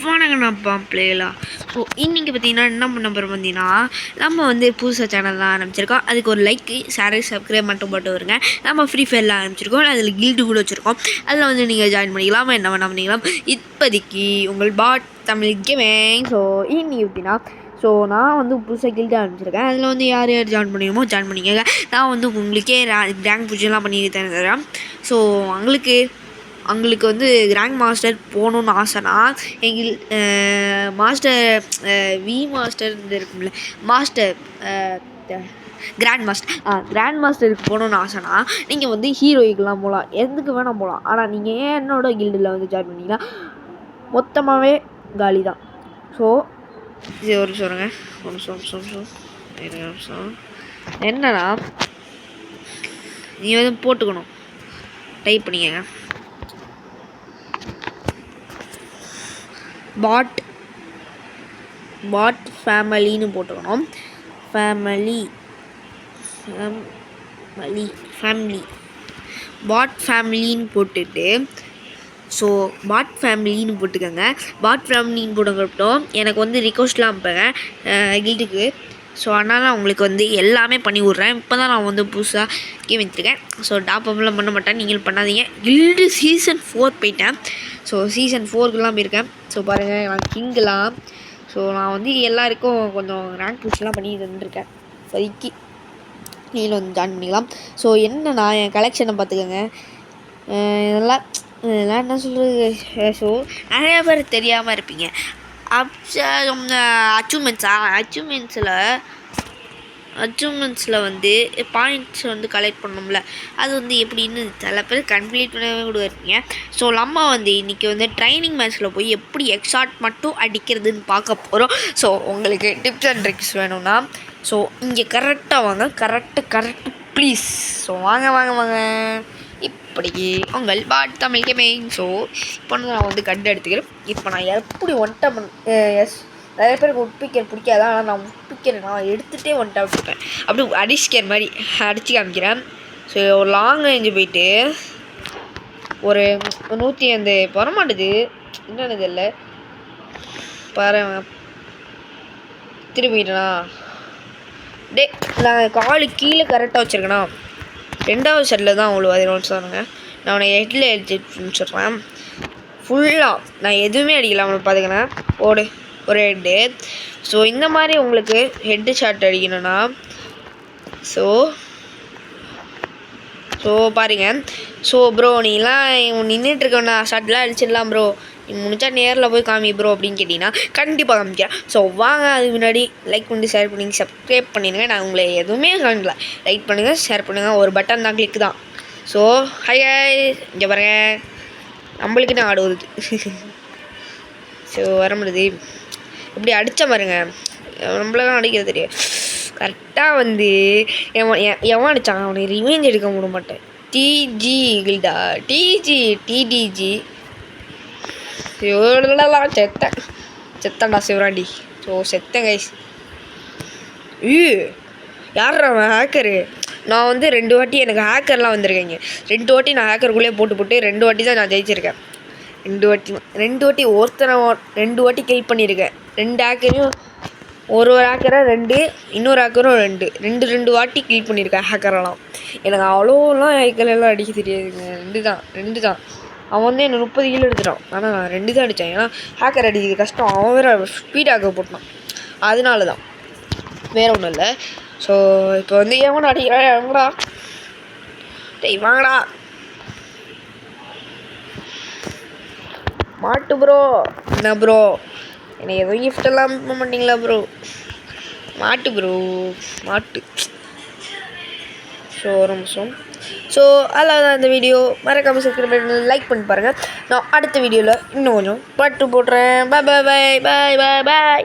வணக்கம்ப்பா பிள்ளைகளா. ஸோ இன்றைக்கி பார்த்தீங்கன்னா என்ன பண்ண போகிறோம் பார்த்தீங்கன்னா, நம்ம வந்து புதுசாக சேனல்லாம் ஆரம்பிச்சிருக்கோம். அதுக்கு ஒரு லைக்கு ஷேரு சப்ஸ்கிரைப் மட்டும் போட்டு வருங்க. நம்ம ஃப்ரீ ஃபயர்லாம் ஆரம்பிச்சிருக்கோம். அதில் கில்டு கூட வச்சுருக்கோம். அதில் வந்து நீங்கள் ஜாயின் பண்ணிக்கலாம், என்ன வேணால் பண்ணிக்கலாம். இப்போதைக்கு உங்கள் பாட் தமிழ் கேமிங். ஸோ இன்றைக்கி எப்படின்னா, ஸோ நான் வந்து புதுசாக கில்டு ஆரம்பிச்சிருக்கேன். அதில் வந்து யார் யார் ஜாயின் பண்ணிக்கணுமோ ஜாயின் பண்ணிக்கங்க. நான் வந்து உங்களுக்கே ரேங்க் பூஜெல்லாம் பண்ணி தரேன். ஸோ அவங்களுக்கு வந்து ரேங்க் மாஸ்டர் போகணுன்னு ஆசைனா எங்கள் மாஸ்டர் மாஸ்டர் இருக்கும்ல மாஸ்டர் கிராண்ட் மாஸ்டருக்கு போகணுன்னு ஆசைனா நீங்கள் வந்து ஹீரோய்க்கெலாம் போகலாம், எதுக்கு வேணால் போகலாம். ஆனால் நீங்கள் ஏன் என்னோட கில்டில் வந்து ஜாயின் பண்ணிங்கன்னா மொத்தமாகவே காலி தான். ஸோ இது ஒரு சொல்லுங்க ஒரு நிமிஷம் என்னன்னா நீ வந்து போட்டுக்கணும், டைப் பண்ணிக்கங்க பாட் ஃபேமிலின்னு போட்டுக்கணும். ஃபேமிலி பாட் ஃபேமிலின்னு போட்டுட்டு ஸோ பாட் ஃபேமிலின்னு போட்டுக்கோங்க. பாட் ஃபேமிலின்னு போட்டுக்கிட்டோம். எனக்கு வந்து ரிக்வஸ்ட்லாம் அனுப்புங்க கில்டுக்கு. ஸோ அதனால் நான் உங்களுக்கு வந்து எல்லாமே பண்ணி விட்றேன். இப்போ தான் நான் வந்து புதுசாக கேம் வச்சுருக்கேன். ஸோ டாப்அப்லாம் பண்ண மாட்டேன், நீங்கள் பண்ணாதீங்க. கில்டு சீசன் 4 போயிட்டேன். ஸோ சீசன் 4க்குலாம் போயிருக்கேன். ஸோ பாருங்கள், நான் கிங்கெலாம். ஸோ நான் வந்து எல்லாருக்கும் கொஞ்சம் ரேங்க் புஷ்லாம் பண்ணி தந்துருக்கேன். இப்போதைக்கு நீங்களும் வந்து ஜாயின் பண்ணிக்கலாம். ஸோ என்னன்னா என் கலெக்ஷனை பார்த்துக்கோங்க. இதெல்லாம் என்ன சொல்கிறது, ஸோ நிறையா பேர் தெரியாமல் இருப்பீங்க. அச்சீவ்மெண்ட்ஸில் வந்து பாயிண்ட்ஸ் வந்து கலெக்ட் பண்ணோம்ல, அது வந்து எப்படின்னு சில பேர் கம்ப்ளீட் பண்ணவே கூட இருக்கீங்க. ஸோ நம்ம வந்து இன்றைக்கி வந்து ட்ரைனிங் மேட்ச்சில் போய் எப்படி எக்ஸாட் மட்டும் அடிக்கிறதுன்னு பார்க்க போகிறோம். ஸோ உங்களுக்கு டிப்ஸ் அண்ட் ட்ரிக்ஸ் வேணும்னா ஸோ இங்கே கரெக்டாக வாங்க, கரெக்டு ப்ளீஸ். ஸோ வாங்க இப்படி உங்கள் பாட் தமிழ் கேமிங். ஸோ இப்போ நான் வந்து கண்டு எடுத்துக்கிறேன். இப்போ நான் எப்படி நிறைய பேருக்கு உட்பிக்கர் பிடிக்காது, ஆனால் நான் உட்பிக்கர் நான் எடுத்துகிட்டே விட்டுப்பேன். அப்படி அடிஸ்கர் மாதிரி அடித்து காமிக்கிறேன். ஸோ ஒரு லாங் ரேஞ்சு போயிட்டு ஒரு 150 வரமாட்டுது, என்னன்னு தெரியல. பாரு திரும்பிட்டேனா நான் காலு கீழே கரெக்டாக வச்சுருக்கேனா. 2வது செட்டில் தான் அவ்வளோ அது நோட்ஸ் தானுங்க. நான் அவனை ஹெட்டில் எடுத்து சொல்கிறேன் ஃபுல்லாக. நான் எதுவுமே அடிக்கல, அவனை பார்த்துக்கிறேன் ஒரு ஹெட்டு. ஸோ இந்த மாதிரி உங்களுக்கு ஹெட்டு ஷாட் அடிக்கணும்னா ஸோ பாருங்கள். ஸோ ப்ரோ நீலாம் நின்றுட்டுருக்கண்ணா ஷாட்லாம் அடிச்சிடலாம் ப்ரோ, நீ முடிச்சா நேரில் போய் காமி ப்ரோ அப்படின்னு கேட்டிங்கன்னா கண்டிப்பாக காமிக்கிறேன். ஸோ வாங்க, அதுக்கு முன்னாடி லைக் பண்ணி ஷேர் பண்ணி சப்ஸ்கிரைப் பண்ணிடுங்க. நான் உங்களை எதுவுமே காமிக்கல, லைக் பண்ணுங்கள், ஷேர் பண்ணுங்கள், ஒரு பட்டன் தான், கிளிக் தான். ஸோ ஹாய் இங்கே பாருங்கள், நம்மளுக்கு தான் ஆடு வருது. ஸோ வர முடியுது, இப்படி அடித்த பாருங்க, நம்மளதான் அடிக்கிறது தெரியும். கரெக்டாக வந்து எவன் அடித்தான் அவனை ரிவெஞ்ச் எடுக்க விட மாட்டேன். டிடிஜி செத்தன்டா சிவராண்டி. ஸோ செத்தேன் கைஸ். யார் அவன் ஹேக்கரு? நான் வந்து 2 வாட்டி எனக்கு ஹேக்கர்லாம் வந்திருக்கேங்க. 2 வாட்டி நான் ஹேக்கருக்குள்ளேயே போட்டு 2 வாட்டி தான் நான் ஜெயிச்சிருக்கேன். 2 வாட்டி ஒருத்தனை 2 வாட்டி கில் பண்ணியிருக்கேன். 2 ஹேக்கரையும் ஒரு ஹேக்கரை 2, இன்னொரு ஹேக்கரும் 2 வாட்டி கில் பண்ணியிருக்கேன் ஹேக்கரெல்லாம். எனக்கு அவ்வளோலாம் ஹேக்கரெல்லாம் அடிக்க தெரியாதுங்க. 2 தான். அவன் வந்து என்ன 30 கிலோ எடுத்துட்டான், ஆனால் நான் 2 தான் அடித்தேன். ஏன்னா ஹேக்கர் அடிக்கிறது கஷ்டம், அவன் வேறு ஸ்பீட் ஹேக்கர் போட்டான், அதனால தான், வேறு ஒன்றும் இல்லை. ஸோ இப்போ வந்து எவனை அடிக்கிறான், எவங்கடா டேய் வாங்கடா மாட்டு ப்ரோ. என்ன ப்ரோ என்னை எதுவும் கிஃப்டெல்லாம் பண்ண மாட்டிங்களா ப்ரோ? மாட்டு ப்ரோ மாட்டு. ஸோ ஒரு நிமிஷம். ஸோ அதில் தான் இந்த வீடியோ மறக்காமல் சப்ஸ்கிரைப் பண்ணி லைக் பண்ணி பாருங்கள். நான் அடுத்த வீடியோவில் இன்னும் கொஞ்சம் பாட்டு போடுறேன். பாய்.